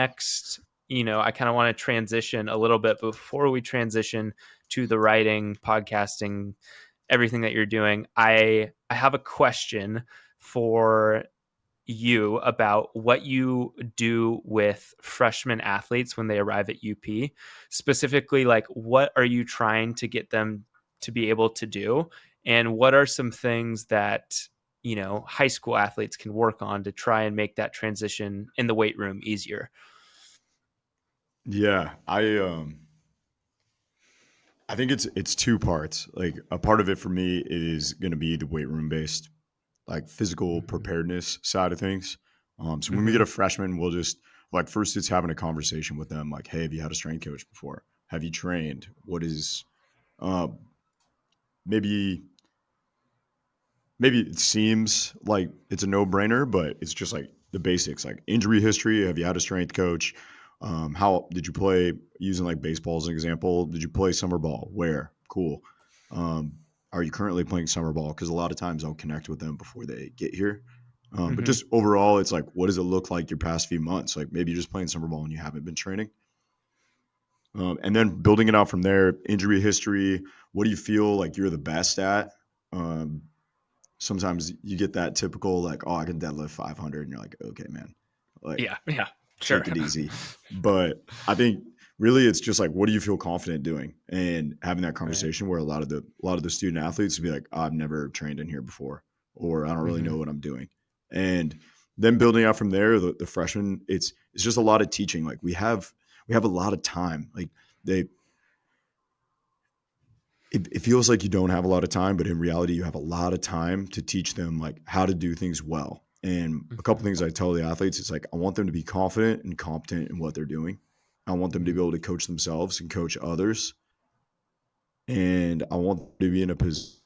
next, I kind of want to transition a little bit before we transition to the writing, podcasting, everything that you're doing. I have a question for you about what you do with freshman athletes when they arrive at UP. Specifically, like, what are you trying to get them to be able to do? And what are some things that, high school athletes can work on to try and make that transition in the weight room easier? Yeah, I think it's two parts. Like a part of it for me is going to be the weight room based, like physical Mm-hmm. preparedness side of things. So when we Mm-hmm. get a freshman, we'll just like first it's having a conversation with them, like, hey, have you had a strength coach before? Have you trained? What is uh, maybe maybe it seems like it's a no brainer, but it's just like the basics, like injury history. Have you had a strength coach? How did you play? Using like baseball as an example, did you play summer ball? Where? Cool. Um, are you currently playing summer ball? Because a lot of times I'll connect with them before they get here. But Mm-hmm. just overall, it's like, what does it look like your past few months? Like maybe you're just playing summer ball and you haven't been training. And then building it out from there, injury history. What do you feel like you're the best at? Um, Sometimes you get that typical like, oh, I can deadlift 500, and you're like, okay, man, like Yeah. Yeah. Sure. take it easy. But I think really it's just like, what do you feel confident doing, and having that Right. conversation where a lot of the student athletes would be like, I've never trained in here before, or I don't really Mm-hmm. know what I'm doing, and then building out from there. The freshmen, it's just a lot of teaching. Like we have a lot of time. Like they it feels like you don't have a lot of time, but in reality, you have a lot of time to teach them like how to do things well. And a couple Mm-hmm. things I tell the athletes, it's like I want them to be confident and competent in what they're doing. I want them to be able to coach themselves and coach others. And I want them to be in a position.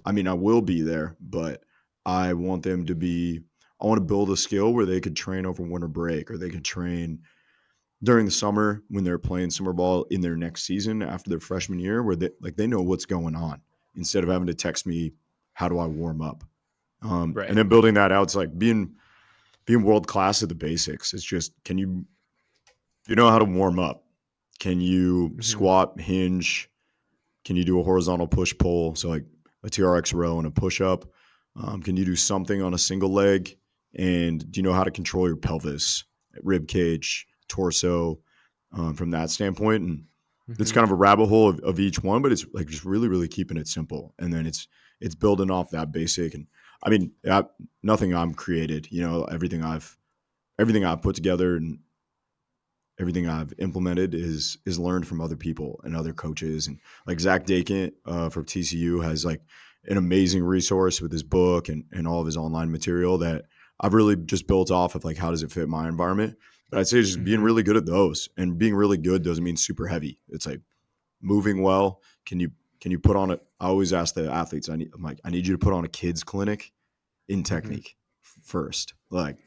I mean, I will be there, but I want them to be. I want to build a skill where they could train over winter break, or they could train during the summer when they're playing summer ball in their next season after their freshman year, where they know what's going on instead of having to text me, how do I warm up? And Right. then building that out, it's like being world class at the basics. It's just, you know how to warm up? Can you Mm-hmm. squat, hinge? Can you do a horizontal push pull? So like a TRX row and a push up. Can you do something on a single leg? And do you know how to control your pelvis, rib cage, torso, from that standpoint? And it's Mm-hmm. kind of a rabbit hole of each one, but it's like just really, really keeping it simple. And then it's building off that basic. And I mean, nothing I'm created. Everything I've put together and everything I've implemented is learned from other people and other coaches. And like Zach Dakant from TCU has like an amazing resource with his book and all of his online material that I've really just built off of like, how does it fit my environment? But I'd say just being Mm-hmm. really good at those, and being really good doesn't mean super heavy. It's like moving well. Can you put on it? I always ask the athletes, I'm like, I need you to put on a kids clinic in Mm-hmm. technique first. Like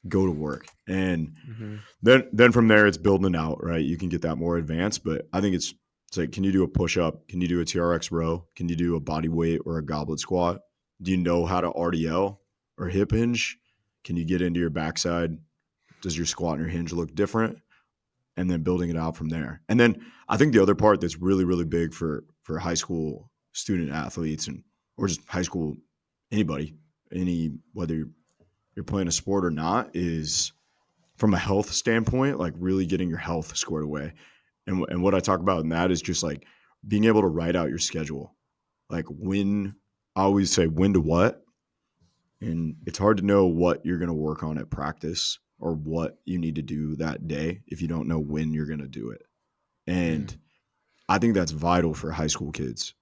go to work. And Mm-hmm. then from there it's building it out, right? You can get that more advanced, but I think it's like, can you do a push up? Can you do a TRX row? Can you do a body weight or a goblet squat? Do you know how to RDL or hip hinge? Can you get into your backside? Does your squat and your hinge look different? And then building it out from there. And then I think the other part that's really, really big for high school student athletes, and or just high school anybody, whether you're playing a sport or not, is from a health standpoint, like really getting your health squared away. And what I talk about in that is just like being able to write out your schedule. Like when I always say when to what, and it's hard to know what you're going to work on at practice or what you need to do that day if you don't know when you're going to do it. Mm-hmm. And I think that's vital for high school kids.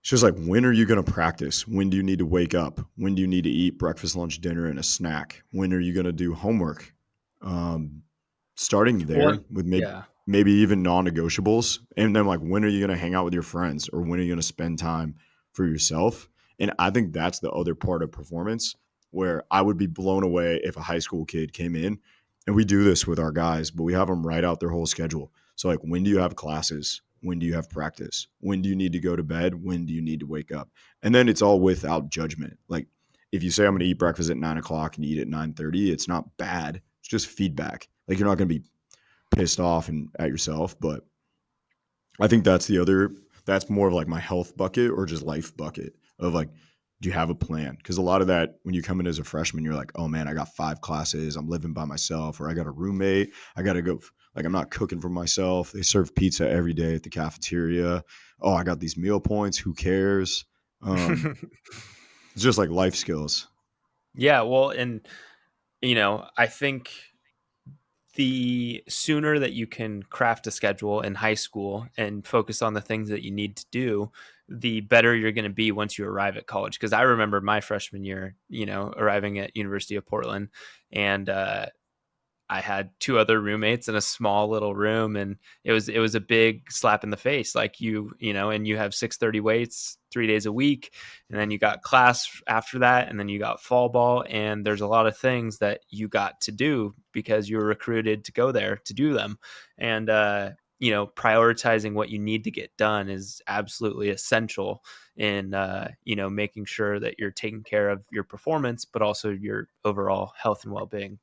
It's just like, when are you going to practice? When do you need to wake up? When do you need to eat breakfast, lunch, dinner, and a snack? When are you going to do homework? Um, Starting there One. with maybe Yeah. maybe even non-negotiables, and then like, when are you going to hang out with your friends, or when are you going to spend time for yourself? And I think that's the other part of performance, where I would be blown away if a high school kid came in, and we do this with our guys, but we have them write out their whole schedule. So like, when do you have classes? When do you have practice? When do you need to go to bed? When do you need to wake up? And then it's all without judgment. Like, if you say I'm going to eat breakfast at 9 o'clock and you eat at 9:30, it's not bad. It's just feedback. Like you're not going to be pissed off and at yourself, but I think that's more of like my health bucket or just life bucket of like, do you have a plan? Because a lot of that, when you come in as a freshman, you're like, oh man, I got 5 classes, I'm living by myself, or I got a roommate, I got to go, like, I'm not cooking for myself. They serve pizza every day at the cafeteria. Oh, I got these meal points. Who cares? It's just like life skills. Yeah, well, and I think the sooner that you can craft a schedule in high school and focus on the things that you need to do, the better you're going to be once you arrive at college. Because I remember my freshman year, arriving at University of Portland, and I had two other roommates in a small little room, and it was a big slap in the face. Like and you have 6:30 weights 3 days a week, and then you got class after that, and then you got fall ball, and there's a lot of things that you got to do because you were recruited to go there to do them. And prioritizing what you need to get done is absolutely essential in making sure that you're taking care of your performance, but also your overall health and well-being.